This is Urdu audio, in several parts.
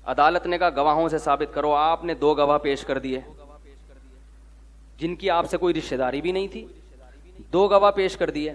عدالت نے کہا گواہوں سے ثابت کرو. آپ نے 2 گواہ پیش کر دیے جن کی آپ سے کوئی رشتہ داری بھی نہیں تھی. 2 گواہ پیش کر دیے.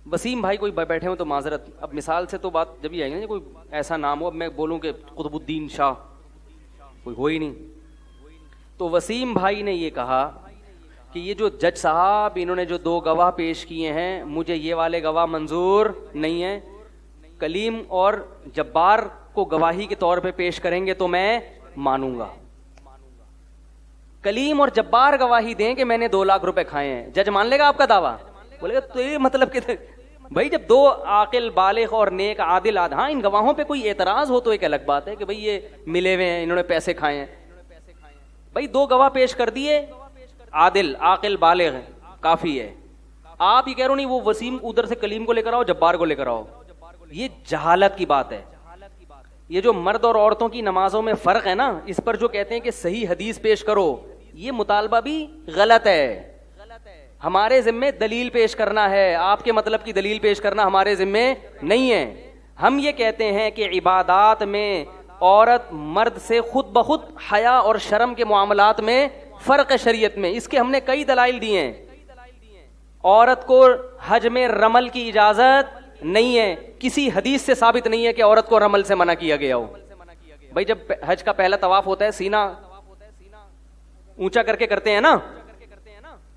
وسیم بھائی کوئی بیٹھے ہوں تو معذرت, اب مثال سے تو بات جب ہی آئے گی نا, کوئی ایسا نام ہو اب میں بولوں کہ قطب الدین شاہ, کوئی ہو ہی نہیں. تو وسیم بھائی نے یہ کہا کہ یہ جو جج صاحب انہوں نے جو 2 گواہ پیش کیے ہیں, مجھے یہ والے گواہ منظور نہیں ہیں. کلیم اور جبار کو گواہی کے طور پہ پیش کریں گے تو میں مانوں گا. کلیم اور جبار گواہی دیں کہ میں نے 2 لاکھ روپے کھائے ہیں, جج مان لے گا آپ کا دعویٰ؟ بولے گا تو یہ مطلب کہ بھائی جب 2 عاقل بالغ اور نیک عادل ہاں ان گواہوں پہ کوئی اعتراض ہو تو ایک الگ بات ہے کہ بھئی یہ ملے ہوئے ہیں, انہوں نے پیسے کھائے ہیں. بھائی 2 گواہ پیش کر دیے, عادل عاقل بالغ ہیں, کافی ہے. آپ یہ کہہ رہے نہیں وہ وسیم ادھر سے کلیم کو لے کر آؤ, جبار کو لے کر آؤ. یہ جہالت کی بات ہے. یہ جو مرد اور عورتوں کی نمازوں میں فرق ہے نا, اس پر جو کہتے ہیں کہ صحیح حدیث پیش کرو, یہ مطالبہ بھی غلط ہے. ہمارے ذمے دلیل پیش کرنا ہے, آپ کے مطلب کی دلیل پیش کرنا ہمارے ذمے نہیں ہے. ہم یہ کہتے ہیں کہ عبادات میں عورت مرد سے خود بخود حیا اور شرم کے معاملات میں فرق ہے شریعت میں. اس کے ہم نے کئی دلائل دیے ہیں. عورت کو حج میں رمل کی اجازت نہیں ہے, کسی حدیث سے ثابت نہیں ہے کہ عورت کو رمل سے منع کیا گیا ہو. بھائی جب حج کا پہلا طواف ہوتا ہے سینہ اونچا کر کے کرتے ہیں نا,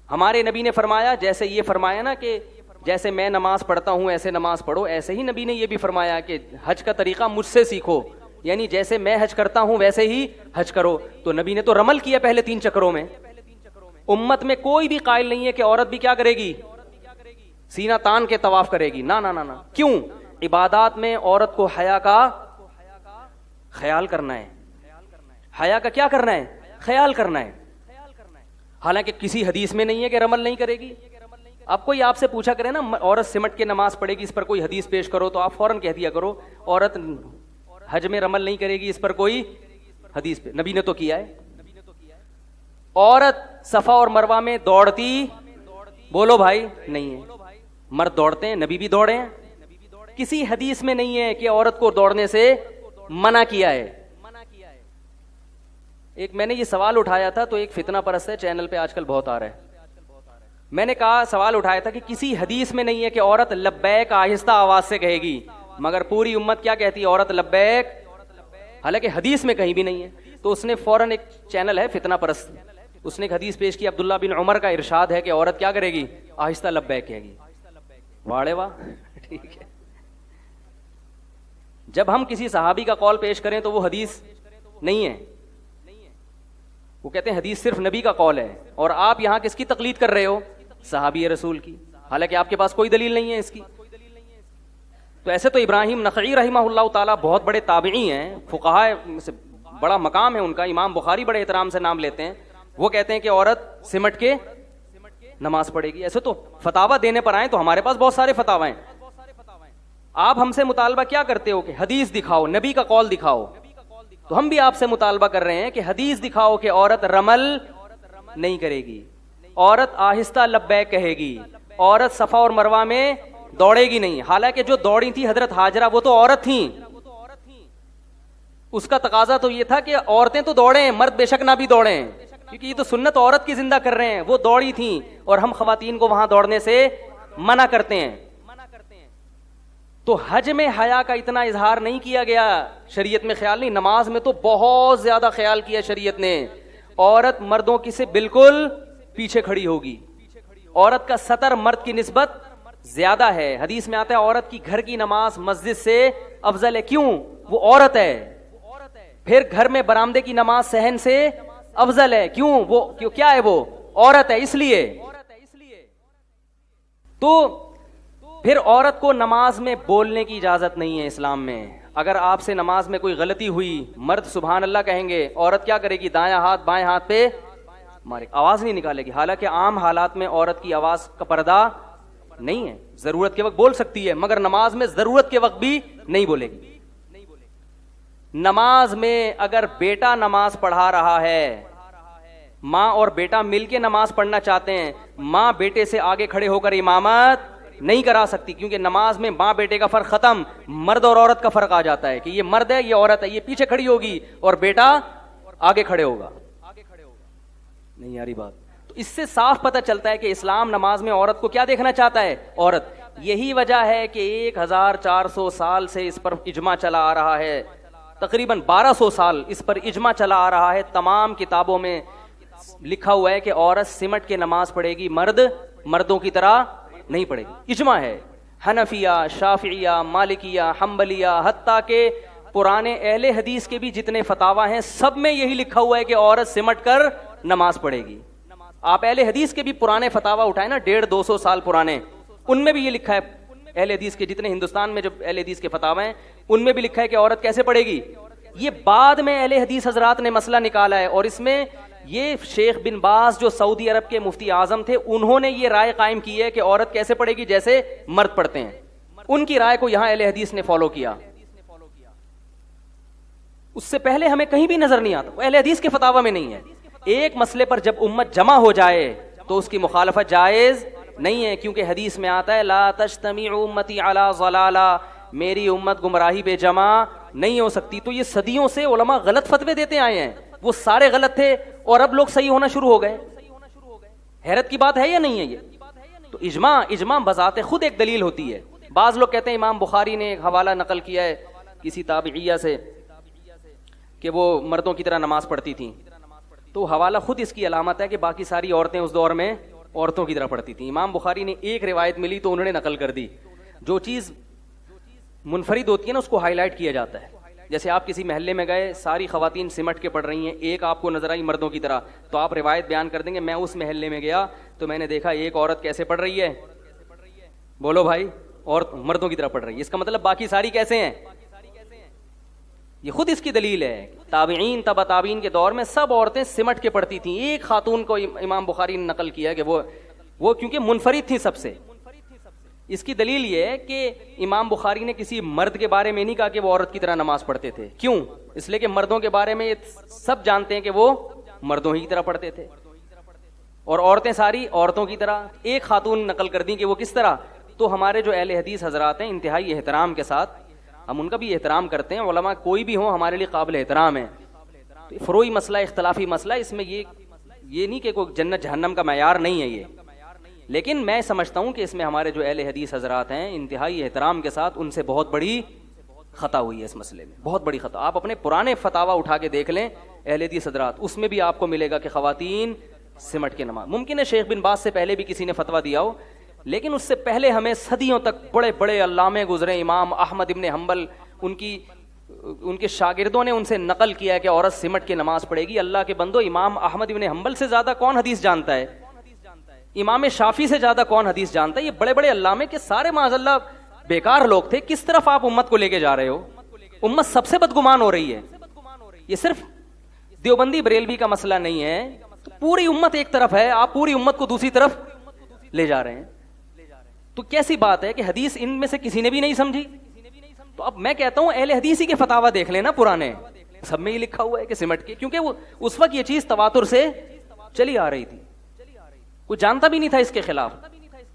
ہمارے نبی نے فرمایا, جیسے یہ فرمایا نا کہ جیسے میں نماز پڑھتا ہوں ایسے نماز پڑھو, ایسے ہی نبی نے یہ بھی فرمایا کہ حج کا طریقہ مجھ سے سیکھو, یعنی جیسے میں حج کرتا ہوں ویسے ہی حج کرو. تو نبی نے تو رمل کیا پہلے 3 چکروں میں. امت میں کوئی بھی قائل نہیں ہے کہ عورت بھی کیا کرے گی, سینہ تان کے طواف کرے گی. نہ نہ نہ. کیوں؟ عبادات میں عورت کو حیا کا خیال کرنا ہے. حیا کا کیا کرنا ہے؟ خیال کرنا ہے. حالانکہ کسی حدیث میں نہیں ہے کہ رمل نہیں کرے گی. اب کوئی آپ سے پوچھا کرے نا عورت سمٹ کے نماز پڑھے گی, اس پر کوئی حدیث پیش کرو, تو آپ فوراً کہہ دیا کرو عورت حج میں رمل نہیں کرے گی, اس پر کوئی حدیث پہ نبی نے تو کیا ہے. عورت صفا اور مروہ میں دوڑتی, بولو بھائی, نہیں ہے. مرد دوڑتے ہیں, نبی بھی دوڑے ہیں. کسی حدیث میں نہیں ہے کہ عورت کو دوڑنے سے منع کیا ہے. ایک میں نے یہ سوال اٹھایا تھا, تو ایک فتنہ پرست ہے چینل پہ آج کل بہت آ رہا ہے. میں نے کہا سوال اٹھایا تھا کہ کسی حدیث میں نہیں ہے کہ عورت لبیک آہستہ آواز سے کہے گی, مگر پوری امت کیا کہتی ہے, عورت لبیک, حالانکہ حدیث میں کہیں بھی نہیں ہے. تو اس نے فوراً, ایک چینل ہے فتنہ پرست, اس نے ایک حدیث پیش کی, عبداللہ بن عمر کا ارشاد ہے کہ عورت کیا کرے گی, آہستہ لبیک کہے گی. واڑے واہ, ٹھیک ہے. جب ہم کسی صحابی کا قول پیش کریں تو وہ حدیث نہیں ہے, وہ کہتے ہیں حدیث صرف نبی کا قول ہے, اور آپ یہاں کس کی تقلید کر رہے ہو, صحابی رسول کی, حالانکہ آپ کے پاس کوئی دلیل نہیں ہے اس کی. تو ایسے تو ابراہیم نخعی رحمہ اللہ تعالیٰ بہت بڑے تابعی ہیں, فقہاء سے بڑا مقام ہے ان کا, امام بخاری بڑے احترام سے نام لیتے ہیں. وہ کہتے ہیں کہ عورت سمٹ کے نماز پڑھے گی. ایسے تو فتاویٰ دینے پر آئیں تو ہمارے پاس بہت سارے فتاویٰ ہیں. آپ ہم سے مطالبہ کیا کرتے ہو کہ حدیث دکھاؤ, نبی کا قول دکھاؤ. تو ہم بھی آپ سے مطالبہ کر رہے ہیں کہ حدیث دکھاؤ کہ عورت رمل نہیں کرے گی, عورت آہستہ لبیک کہے گی, عورت صفا اور مروہ میں دوڑے گی نہیں. حالانکہ جو دوڑی تھی حضرت ہاجرہ وہ تو عورت تھیں, اس کا تقاضا تو یہ تھا کہ عورتیں تو دوڑیں, مرد بے شک نہ بھی دوڑیں, کیونکہ یہ تو سنت عورت کی زندہ کر رہے ہیں. وہ دوڑی تھیں اور ہم خواتین کو وہاں دوڑنے سے منع کرتے ہیں. تو حج میں حیا کا اتنا اظہار نہیں کیا گیا شریعت میں, خیال نہیں. نماز میں تو بہت زیادہ خیال کیا شریعت نے. عورت مردوں کی سے بالکل پیچھے کھڑی ہوگی, عورت کا سطر مرد کی نسبت زیادہ ہے. حدیث میں آتا ہے عورت کی گھر کی نماز مسجد سے افضل ہے. کیوں؟ وہ عورت ہے. پھر گھر میں برآمدے کی نماز صحن سے افضل ہے. کیوں؟ وہ کیا ہے, وہ عورت ہے, اس لیے. تو پھر عورت کو نماز میں بولنے کی اجازت نہیں ہے اسلام میں. اگر آپ سے نماز میں کوئی غلطی ہوئی, مرد سبحان اللہ کہیں گے, عورت کیا کرے گی, دایاں ہاتھ بائیں ہاتھ پہ مارے, آواز نہیں نکالے گی. حالانکہ عام حالات میں عورت کی آواز کا پردہ نہیں ہے, ضرورت کے وقت بول سکتی ہے, مگر نماز میں ضرورت کے وقت بھی نہیں بولے گی. نماز میں اگر بیٹا نماز پڑھا رہا ہے, ماں اور بیٹا مل کے نماز پڑھنا چاہتے ہیں, ماں بیٹے سے آگے کھڑے ہو کر امامت نہیں کرا سکتی، کیونکہ نماز میں ماں بیٹے کا فرق ختم، مرد اور عورت کا فرق آ جاتا ہے کہ یہ مرد ہے یہ عورت ہے، یہ پیچھے کھڑی ہوگی اور بیٹا آگے کھڑے ہوگا. نہیں یاری بات. تو اس سے صاف پتہ چلتا ہے کہ اسلام نماز میں عورت کو کیا دیکھنا چاہتا ہے؟ عورت. یہی وجہ ہے کہ 1400 سال سے اس پر اجماع چلا آ رہا ہے، تقریباً 1200 سال اس پر اجماع چلا آ رہا ہے. تمام کتابوں میں لکھا ہوا ہے کہ عورت سمٹ کے نماز پڑھے گی، مرد مردوں کی طرح نہیں پڑھے گی. اجماع ہے. حنفیہ، شافعیہ، مالکیہ، حنبلیہ، حتیٰ کہ پرانے اہل حدیث کے بھی جتنے فتاوی ہیں سب میں یہی لکھا ہوا ہے کہ عورت سمٹ کر نماز پڑھے گی. آپ اہل حدیث کے بھی پرانے فتاوی اٹھائیں نا، 150-200 سال پرانے، ان میں بھی یہ لکھا ہے. اہل حدیث کے جتنے ہندوستان میں جو اہل حدیث کے فتاوی ہیں ان میں بھی لکھا ہے کہ عورت کیسے پڑھے گی. یہ بعد میں اہل حدیث حضرات نے مسئلہ نکالا ہے، اور اس میں یہ شیخ بن باز جو سعودی عرب کے مفتی اعظم تھے انہوں نے یہ رائے قائم کی ہے کہ عورت کیسے پڑھے گی جیسے مرد پڑھتے ہیں. ان کی رائے کو یہاں اہل حدیث نے فالو کیا. اس سے پہلے ہمیں کہیں بھی نظر نہیں آتا، اہل حدیث کے فتاوی میں نہیں ہے. ایک مسئلے پر جب امت جمع ہو جائے تو اس کی مخالفت جائز نہیں ہے، کیونکہ حدیث میں آتا ہے لا تجتمع امتی علی ضلالہ، میری امت گمراہی پہ جمع نہیں ہو سکتی. تو یہ صدیوں سے علماء غلط فتوے دیتے آئے ہیں، وہ سارے غلط تھے اور اب لوگ صحیح ہونا شروع ہو گئے. حیرت کی بات ہے یا نہیں ہے یہ؟ تو اجماع بذات خود ایک دلیل ہوتی ہے. بعض لوگ کہتے ہیں امام بخاری نے ایک حوالہ نقل کیا ہے کسی تابعیہ سے کہ وہ مردوں کی طرح نماز پڑھتی تھیں، تو حوالہ خود اس کی علامت ہے کہ باقی ساری عورتیں اس دور میں عورتوں کی طرح پڑھتی تھیں. امام بخاری نے ایک روایت ملی تو انہوں نے نقل کر دی. جو چیز منفرد ہوتی ہے نا اس کو ہائی لائٹ کیا جاتا ہے. جیسے آپ کسی محلے میں گئے، ساری خواتین سمٹ کے پڑھ رہی ہیں، ایک آپ کو نظر آئی مردوں کی طرح، تو آپ روایت بیان کر دیں گے میں اس محلے میں گیا تو میں نے دیکھا ایک عورت کیسے پڑھ رہی ہے، بولو بھائی، اور مردوں کی طرح پڑھ رہی ہے. اس کا مطلب باقی ساری کیسے ہیں؟ یہ خود اس کی دلیل ہے. تابعین تبع تابعین کے دور میں سب عورتیں سمٹ کے پڑھتی تھیں. ایک خاتون کو امام بخاری نے نقل کیا کہ وہ کیونکہ منفرد تھی سب سے. اس کی دلیل یہ ہے کہ امام بخاری نے کسی مرد کے بارے میں نہیں کہا کہ وہ عورت کی طرح نماز پڑھتے تھے. کیوں؟ اس لیے کہ مردوں کے بارے میں سب جانتے ہیں کہ وہ مردوں ہی کی طرح پڑھتے تھے، اور عورتیں ساری عورتوں کی طرح. ایک خاتون نقل کر دی کہ وہ کس طرح. تو ہمارے جو اہل حدیث حضرات ہیں انتہائی احترام کے ساتھ، ہم ان کا بھی احترام کرتے ہیں، علماء کوئی بھی ہوں ہمارے لیے قابل احترام ہے. فروعی مسئلہ، اختلافی مسئلہ، اس میں یہ نہیں کہ کوئی جنت جہنم کا معیار نہیں ہے یہ، لیکن میں سمجھتا ہوں کہ اس میں ہمارے جو اہل حدیث حضرات ہیں انتہائی احترام کے ساتھ ان سے بہت بڑی خطا ہوئی ہے اس مسئلے میں، بہت بڑی خطا. آپ اپنے پرانے فتاوی اٹھا کے دیکھ لیں اہل حدیث حضرات، اس میں بھی آپ کو ملے گا کہ خواتین سمٹ کے نماز. ممکن ہے شیخ بن باز سے پہلے بھی کسی نے فتویٰ دیا ہو، لیکن اس سے پہلے ہمیں صدیوں تک بڑے بڑے علامے گزرے. امام احمد ابن حنبل، ان کے شاگردوں نے ان سے نقل کیا ہے کہ عورت سمٹ کے نماز پڑھے گی. اللہ کے بندو، امام احمد ابن حنبل سے زیادہ کون حدیث جانتا ہے؟ امام شافعی سے زیادہ کون حدیث جانتا ہے؟ یہ بڑے بڑے علامے کے سارے معاذ اللہ بیکار لوگ تھے. کس طرف آپ امت کو لے کے جا رہے ہو؟ امت سب سے بدگمان ہو رہی ہے. یہ صرف دیوبندی بریلوی کا مسئلہ نہیں ہے، پوری امت ایک طرف ہے، آپ پوری امت کو دوسری طرف لے جا رہے ہیں. تو کیسی بات ہے کہ حدیث ان میں سے کسی نے بھی نہیں سمجھی؟ تو اب میں کہتا ہوں اہل حدیث ہی کے فتاوی دیکھ لینا پرانے، سب میں یہ لکھا ہوا ہے کہ سمٹ کے، کیونکہ وہ اس وقت یہ چیز تواتر سے چلی آ رہی تھی، کوئی جانتا بھی نہیں تھا اس کے خلاف.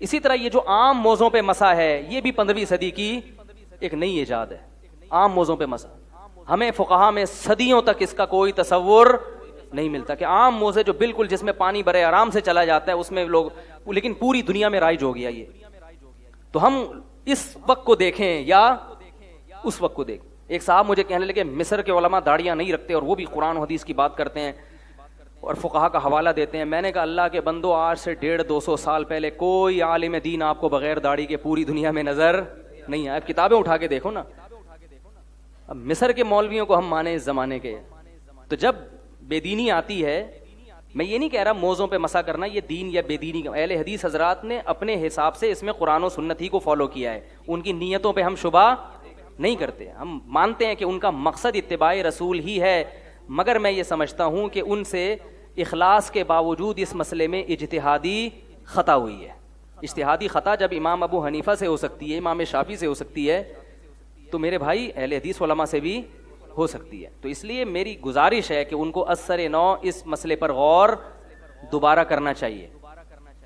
اسی طرح یہ جو عام موضوع پہ مسا ہے یہ بھی 15ویں صدی کی ایک نئی ایجاد ہے. عام موضوع پہ مسا ہمیں فقہا میں صدیوں تک اس کا کوئی تصور نہیں ملتا کہ عام موضوع جو بالکل جس میں پانی برے آرام سے چلا جاتا ہے اس میں لوگ، لیکن پوری دنیا میں رائج ہو گیا یہ. تو ہم اس وقت کو دیکھیں یا اس وقت کو دیکھیں. ایک صاحب مجھے کہنے لگے مصر کے علماء داڑیاں نہیں رکھتے اور وہ بھی قرآن و حدیث کی بات کرتے ہیں اور فقہا کا حوالہ دیتے ہیں. میں نے کہا اللہ کے بندو، آج سے 150-200 سال پہلے کوئی عالم دین آپ کو بغیر داڑھی کے پوری دنیا میں نظر نہیں آیا. کتابیں اٹھا کے دیکھو نا. اب مصر کے مولویوں کو ہم مانے اس زمانے کے، تو جب بے دینی آتی ہے، میں یہ نہیں کہہ رہا موضوع پہ مسا کرنا یہ دین یا بے دینی کا، اہل حدیث حضرات نے اپنے حساب سے اس میں قرآن و سنت ہی کو فالو کیا ہے. ان کی نیتوں پہ ہم شبہ نہیں کرتے، ہم مانتے ہیں کہ ان کا مقصد اتباع رسول ہی ہے. مگر میں یہ سمجھتا ہوں کہ ان سے اخلاص کے باوجود اس مسئلے میں اجتہادی خطا ہوئی ہے. اجتہادی خطا جب امام ابو حنیفہ سے ہو سکتی ہے، امام شافعی سے ہو سکتی ہے، تو میرے بھائی اہل حدیث علماء سے بھی ہو سکتی ہے. تو اس لیے میری گزارش ہے کہ ان کو اثر نو اس مسئلے پر غور دوبارہ کرنا چاہیے.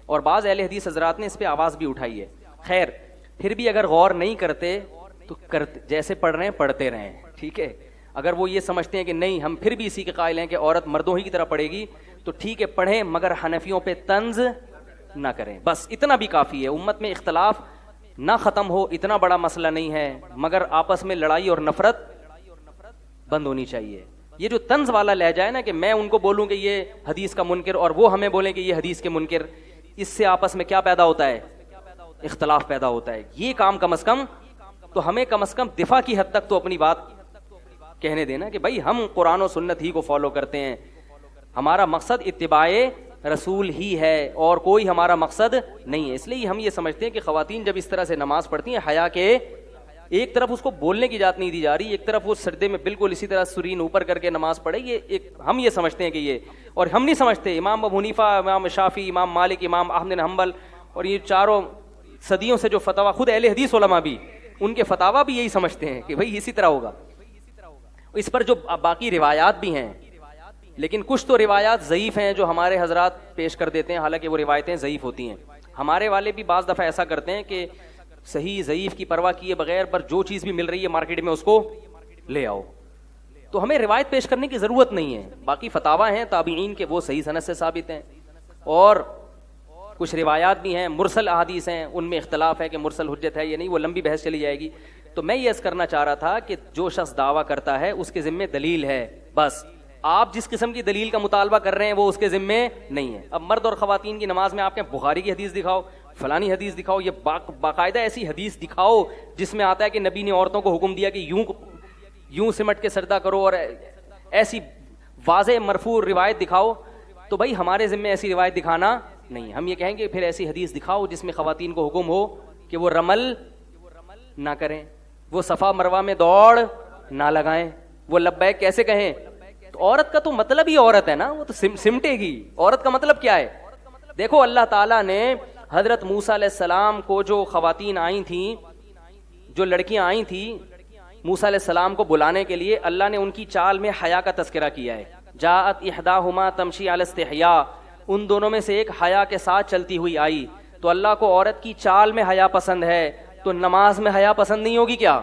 اور بعض اہل حدیث حضرات نے اس پہ آواز بھی اٹھائی ہے. خیر پھر بھی اگر غور نہیں کرتے تو جیسے پڑھ رہے ہیں پڑھتے رہیں, ٹھیک ہے. اگر وہ یہ سمجھتے ہیں کہ نہیں ہم پھر بھی اسی کے قائل ہیں کہ عورت مردوں ہی کی طرح پڑھے گی, تو ٹھیک ہے پڑھیں, مگر حنفیوں پہ طنز نہ کریں, بس اتنا بھی کافی ہے. امت میں اختلاف نہ ختم ہو اتنا بڑا مسئلہ نہیں ہے, مگر آپس میں لڑائی اور نفرت بند ہونی چاہیے. یہ جو طنز والا لہجہ ہے نا, کہ میں ان کو بولوں کہ یہ حدیث کا منکر اور وہ ہمیں بولیں کہ یہ حدیث کے منکر, اس سے آپس میں کیا پیدا ہوتا ہے, اختلاف پیدا ہوتا ہے. یہ کام کم از کم تو ہمیں کم از کم دفاع کی حد تک تو اپنی بات کہنے دینا کہ بھائی ہم قرآن و سنت ہی کو فالو کرتے ہیں, ہمارا مقصد اتباع رسول ہی ہے اور کوئی ہمارا مقصد نہیں ہے. اس لیے ہم یہ سمجھتے ہیں کہ خواتین جب اس طرح سے نماز پڑھتی ہیں, حیا کے ایک طرف اس کو بولنے کی اجازت نہیں دی جا رہی, ایک طرف وہ سردے میں بالکل اسی طرح سرین اوپر کر کے نماز پڑھے, یہ ایک ہم یہ سمجھتے ہیں کہ یہ, اور ہم نہیں سمجھتے امام ابو حنیفہ, امام شافعی, امام مالک, امام احمد بن حنبل اور یہ چاروں صدیوں سے جو فتوا, خود اہل حدیث علماء بھی ان کے فتوا بھی یہی سمجھتے ہیں کہ بھائی اسی طرح ہوگا. اس پر جو باقی روایات بھی ہیں, لیکن کچھ تو روایات ضعیف ہیں جو ہمارے حضرات پیش کر دیتے ہیں, حالانکہ وہ روایتیں ضعیف ہوتی ہیں. ہمارے والے بھی بعض دفعہ ایسا کرتے ہیں کہ صحیح ضعیف کی پرواہ کیے بغیر پر جو چیز بھی مل رہی ہے مارکیٹ میں اس کو لے آؤ, تو ہمیں روایت پیش کرنے کی ضرورت نہیں ہے. باقی فتاوا ہیں تابعین کے, وہ صحیح سند سے ثابت ہیں, اور کچھ روایات بھی ہیں مرسل احادیث ہیں, ان میں اختلاف ہے کہ مرسل حجت ہے یا نہیں, وہ لمبی بحث چلی جائے گی. تو میں یہ عرض کرنا چاہ رہا تھا کہ جو شخص دعویٰ کرتا ہے اس کے ذمے دلیل ہے, بس آپ جس قسم کی دلیل کا مطالبہ کر رہے ہیں وہ اس کے ذمے نہیں ہے. اب مرد اور خواتین کی نماز میں آپ کے بخاری کی حدیث دکھاؤ, فلانی حدیث دکھاؤ, یہ باقاعدہ ایسی حدیث دکھاؤ جس میں آتا ہے کہ نبی نے عورتوں کو حکم دیا کہ یوں سمٹ کے سجدہ کرو, اور ایسی واضح مرفوع روایت دکھاؤ, تو بھائی ہمارے ذمے ایسی روایت دکھانا نہیں. ہم یہ کہیں گے پھر ایسی حدیث دکھاؤ جس میں خواتین کو حکم ہو کہ وہ رمل نہ کریں, وہ صفا مروہ میں دوڑ نہ لگائیں, وہ لبیک کیسے کہیں. تو عورت کا تو مطلب ہی عورت ہے نا, وہ تو سمٹے گی. عورت کا مطلب کیا ہے؟ دیکھو اللہ تعالیٰ نے حضرت موسیٰ علیہ السلام کو جو خواتین آئی تھیں, جو لڑکیاں آئی تھیں موسیٰ علیہ السلام کو بلانے کے لیے, اللہ نے ان کی چال میں حیا کا تذکرہ کیا ہے. جاءت احداہما تمشی علی استحیاء, ان دونوں میں سے ایک حیا کے ساتھ چلتی ہوئی آئی. تو اللہ کو عورت کی چال میں حیا پسند ہے, تو نماز میں حیا پسند نہیں ہوگی کیا؟